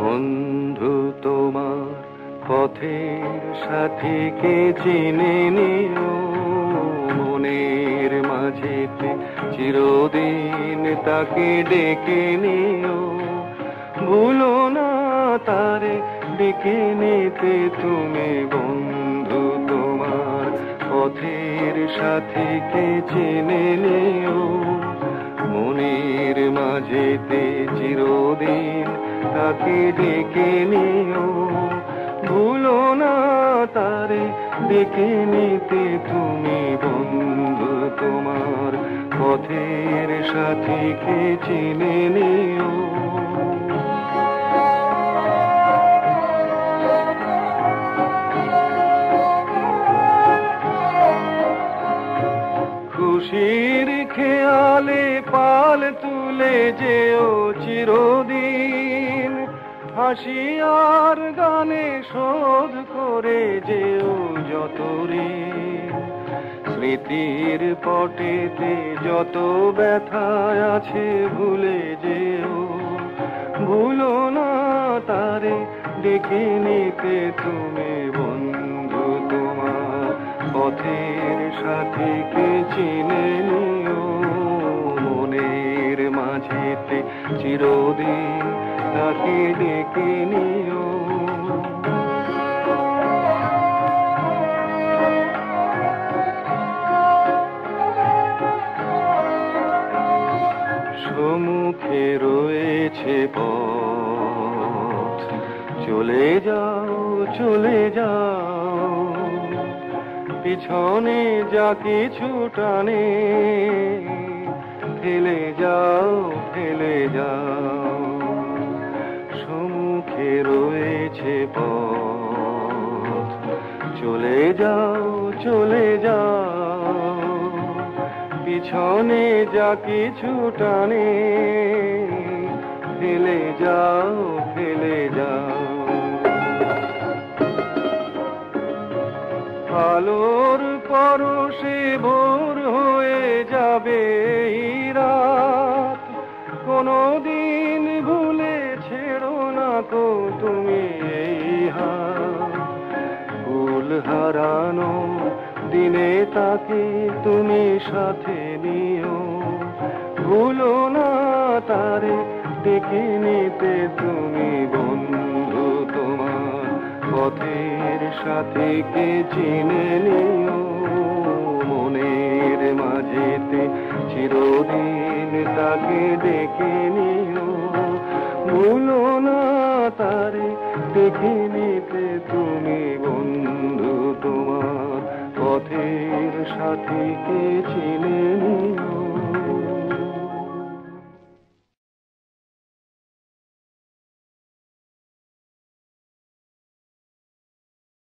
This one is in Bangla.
বন্ধু তোমার পথের সাথীকে চিনে নিও, মনের মাঝেতে চিরদিন তাকে ডেকে নিও। ভুলো না তারে ডেকে নিতে তুমি, বন্ধু তোমার পথের সাথীকে চিনে নিও। মনের মাঝেতে চিরদিন তাকে ডেকে নিও। ভুলো না তারে ডেকে নিতে তুমি, বন্ধু তোমার পথের সাথীকে চিনে নিও। খুশির খেয়ালে পাল তুলে যেও চিরদিন, হাসি আর গানে শোধ করে যেও যত ঋণ। স্মৃতির পটেতে যত ব্যথা আছে ভুলে যেও। ভুলো না তারে ডেকে নিতে তুমি, বন্ধু তোমার পথের সাথীকে চিনে নিও। মনের মাঝেতে চিরদিন তাকে ডেকে নিও। সম্মুখে রয়েছে পথ, চলে যাও চলে যাও। পিছনে যা কিছু টানে ফেলে যাও ফেলে যাও। সম্মুখে রয়েছে পথ, চলে যাও চলে যাও। পিছনে যা কিছু টানে ফেলে যাও ফেলে যাও। আলোর পরশে ভোর হয়ে যাবে এই রাত, কোনদিন ভুলে ছেড়ো না তো তুমি এই হাত। ভুল হারানো দিনে তাকে তুমি সাথে নিও। ভুলো না তারে ডেকে নিতে তুমি, বন্ধু তোমার পথের সাথীকে চিনে নিও। মনের মাঝেতে চিরদিন তাকে ডেকে নিও। ভুলো না তারে ডেকে নিতে তুমি, বন্ধু তোমার পথের সাথীকে চিনে নিও।